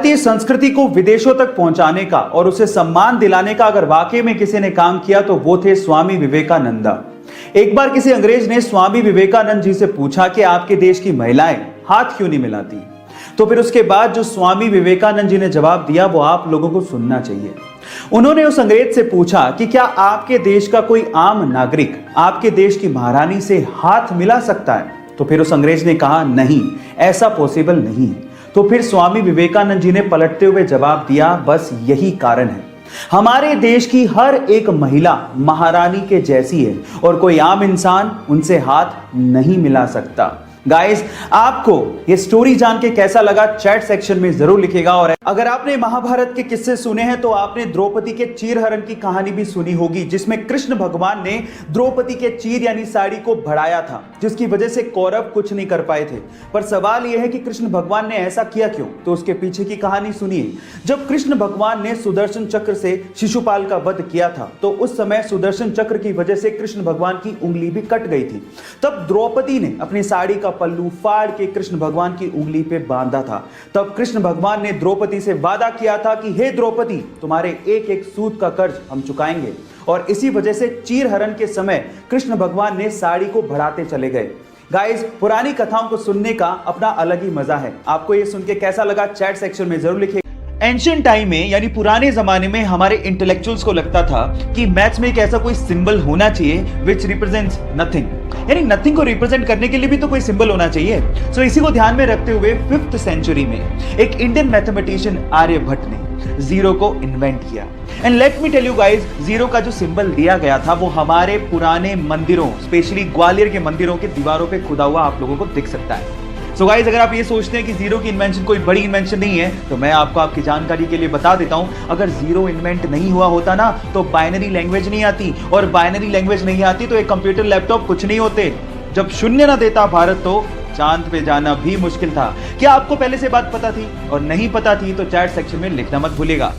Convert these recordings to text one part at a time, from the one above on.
भारतीय संस्कृति को विदेशों तक पहुंचाने का और उसे सम्मान दिलाने का अगर वाकई में किसी ने काम किया तो वो थे स्वामी विवेकानंद। एक बार किसी अंग्रेज ने स्वामी विवेकानंद जी से पूछा कि आपके देश की महिलाएं हाथ क्यों नहीं मिलाती। तो फिर उसके बाद जो स्वामी विवेकानंद जी ने जवाब दिया वो आप लोगों को सुनना चाहिए। उन्होंने उस अंग्रेज से पूछा कि क्या आपके देश का कोई आम नागरिक आपके देश की महारानी से हाथ मिला सकता है। तो फिर उस अंग्रेज ने कहा नहीं, ऐसा पॉसिबल नहीं है। तो फिर स्वामी विवेकानंद जी ने पलटते हुए जवाब दिया, बस यही कारण है, हमारे देश की हर एक महिला महारानी के जैसी है और कोई आम इंसान उनसे हाथ नहीं मिला सकता। गाइस, आपको ये स्टोरी जान के कैसा लगा चैट सेक्शन में जरूर लिखिएगा। और अगर आपने महाभारत के किस्से सुने हैं तो आपने द्रौपदी के चीरहरण की कहानी भी सुनी होगी, जिसमें कृष्ण भगवान ने द्रौपदी के चीर यानी साड़ी को बढ़ाया था, जिसकी वजह से कौरव कुछ नहीं कर पाए थे। पर सवाल यह है कि कृष्ण भगवान ने ऐसा किया क्यों, तो उसके पीछे की कहानी सुनिए। जब कृष्ण भगवान ने सुदर्शन चक्र से शिशुपाल का वध किया था तो उस समय सुदर्शन चक्र की वजह से कृष्ण भगवान की उंगली भी कट गई थी। तब द्रौपदी ने अपनी साड़ी का पल्लू फाड़ के कृष्ण भगवान की उंगली पे बांधा था। तब कृष्ण भगवान ने द्रौपदी से वादा किया था कि हे द्रौपदी, तुम्हारे एक एक सूत का कर्ज हम चुकाएंगे। और इसी वजह से चीरहरण के समय कृष्ण भगवान ने साड़ी को बढ़ाते चले गए। गाइस, पुरानी कथाओं को सुनने का अपना अलग ही मजा है। आपको ये सुन के कैसा लगा चैट सेक्शन में जरूर लिखिए। एंशिएंट टाइम में यानी पुराने जमाने में हमारे इंटेलेक्चुअल्स को लगता था कि मैथ्स में एक ऐसा कोई सिंबल होना चाहिए विच रिप्रेजेंट्स नथिंग, यानी नथिंग को रिप्रेजेंट करने के लिए भी तो कोई सिंबल होना चाहिए। सो इसी को ध्यान में रखते हुए 5th सेंचुरी में एक इंडियन मैथमेटिशियन आर्यभट्ट ने जीरो को इन्वेंट किया। And let me tell you guys, zero का जो सिंबल दिया गया था वो हमारे पुराने मंदिरों, स्पेशली ग्वालियर के मंदिरों के दीवारों पे खुदा हुआ आप लोगों को दिख सकता है। सो गाइस, अगर आप ये सोचते हैं कि जीरो की इन्वेंशन कोई बड़ी इन्वेंशन नहीं है तो मैं आपको आपकी जानकारी के लिए बता देता हूं, अगर जीरो इन्वेंट नहीं हुआ होता ना तो बाइनरी लैंग्वेज नहीं आती, और बाइनरी लैंग्वेज नहीं आती तो एक कंप्यूटर लैपटॉप कुछ नहीं होते। जब शून्य ना देता भारत तो चांद पे जाना भी मुश्किल था। क्या आपको पहले से बात पता थी? और नहीं पता थी तो चैट सेक्शन में लिखना मत भूलिएगा।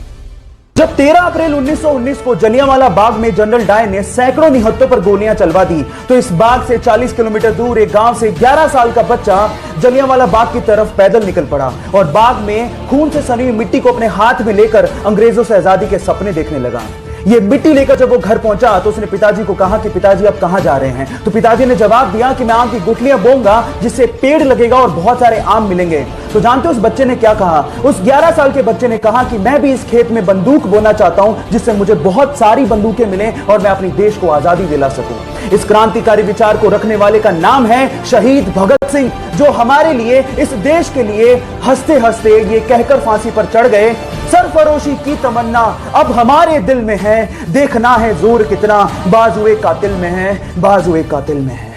जब 13 अप्रैल 1919 को जलियांवाला बाग में जनरल डायर ने सैकड़ों निहत्तों पर गोलियां चलवा दी तो इस बाग से 40 किलोमीटर दूर एक गांव से 11 साल का बच्चा जलियांवाला बाग की तरफ पैदल निकल पड़ा और बाग में खून से सनी हुई मिट्टी को अपने हाथ में लेकर अंग्रेजों से आजादी के सपने देखने लगा। ये मिट्टी लेकर जब वो घर पहुंचा तो उसने पिताजी को कहा कि पिताजी आप कहां जा रहे हैं। तो पिताजी ने जवाब दिया कि मैं आम की गुठलियां बोऊंगा जिससे पेड़ लगेगा और बहुत सारे आम मिलेंगे। तो जानते हो उस बच्चे ने क्या कहा? उस 11 साल के बच्चे ने कहा कि मैं भी इस खेत में बंदूक बोना चाहता हूं जिससे मुझे बहुत सारी बंदूकें मिले और मैं अपने देश को आजादी दिला सकूं। इस क्रांतिकारी विचार को रखने वाले का नाम है शहीद भगत सिंह, जो हमारे लिए, इस देश के लिए हंसते हंसते ये कहकर फांसी पर चढ़ गए, सरफरोशी की तमन्ना अब हमारे दिल में है, देखना है जोर कितना बाजुए कातिल में है, बाजुए कातिल में है।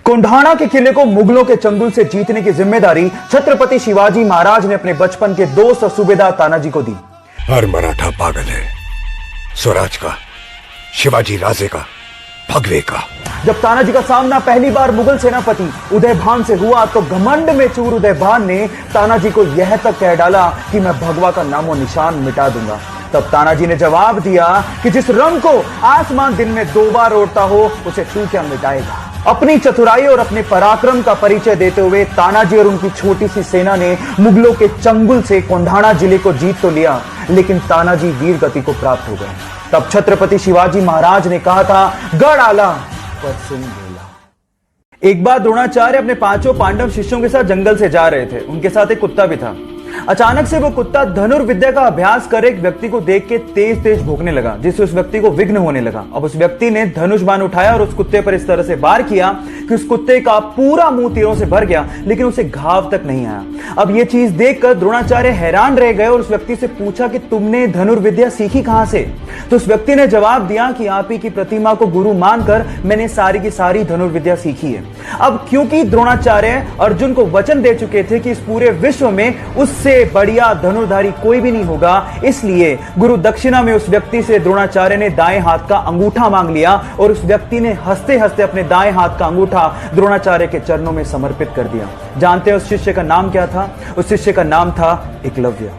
कोंढाणा के किले को मुगलों के चंगुल से जीतने की जिम्मेदारी छत्रपति शिवाजी महाराज ने अपने बचपन के दोस्त और सूबेदार तानाजी को दी। हर मराठा पागल है स्वराज का, शिवाजी राजे का, भगवे का। जब तानाजी का सामना पहली बार मुगल सेनापति उदयभान से हुआ तो घमंड में चूर उदयभान ने तानाजी को यह तक कह डाला कि मैं भगवा का नामो निशान मिटा दूंगा। तब तानाजी ने जवाब दिया कि जिस रंग को आसमान दिन में 2 बार ओढ़ता हो उसे तू क्या मिटाएगा। अपनी चतुराई और अपने पराक्रम का परिचय देते हुए तानाजी और उनकी छोटी सी सेना ने मुगलों के चंगुल से कोंढाणा जिले को जीत तो लिया, लेकिन तानाजी वीर गति को प्राप्त हो गए। तब छत्रपति शिवाजी महाराज ने कहा था, गढ़ आला पर सिंह बोला। एक बार द्रोणाचार्य अपने 5 पांडव शिष्यों के साथ जंगल से जा रहे थे। उनके साथ एक कुत्ता भी था। अचानक से वो कुत्ता धनुर्विद्या का अभ्यास कर एक व्यक्ति को देख के तेज तेज भौंकने लगा, जिससे उस व्यक्ति को विघ्न होने लगा। अब उस व्यक्ति ने धनुष बाण उठाया और उस कुत्ते पर इस तरह से वार किया कि उस कुत्ते का पूरा मुंह तीरों से भर गया, लेकिन उसे घाव तक नहीं आया। अब ये चीज देखकर द्रोणाचार्य हैरान रह गए और उस व्यक्ति से पूछा कि तुमने धनुर्विद्या सीखी कहां से? तो उस व्यक्ति ने जवाब दिया कि आप ही की प्रतिमा को गुरु मानकर मैंने सारी की सारी धनुर्विद्या सीखी है। अब क्योंकि द्रोणाचार्य अर्जुन को वचन दे चुके थे कि इस पूरे विश्व में उससे बढ़िया धनुर्धारी कोई भी नहीं होगा, इसलिए गुरु दक्षिणा में उस व्यक्ति से द्रोणाचार्य ने दाएं हाथ का अंगूठा मांग लिया और उस व्यक्ति ने हंसते हंसते अपने दाएं हाथ का अंगूठा द्रोणाचार्य के चरणों में समर्पित कर दिया। जानते हैं उस शिष्य का नाम क्या था? उस शिष्य का नाम था एकलव्य।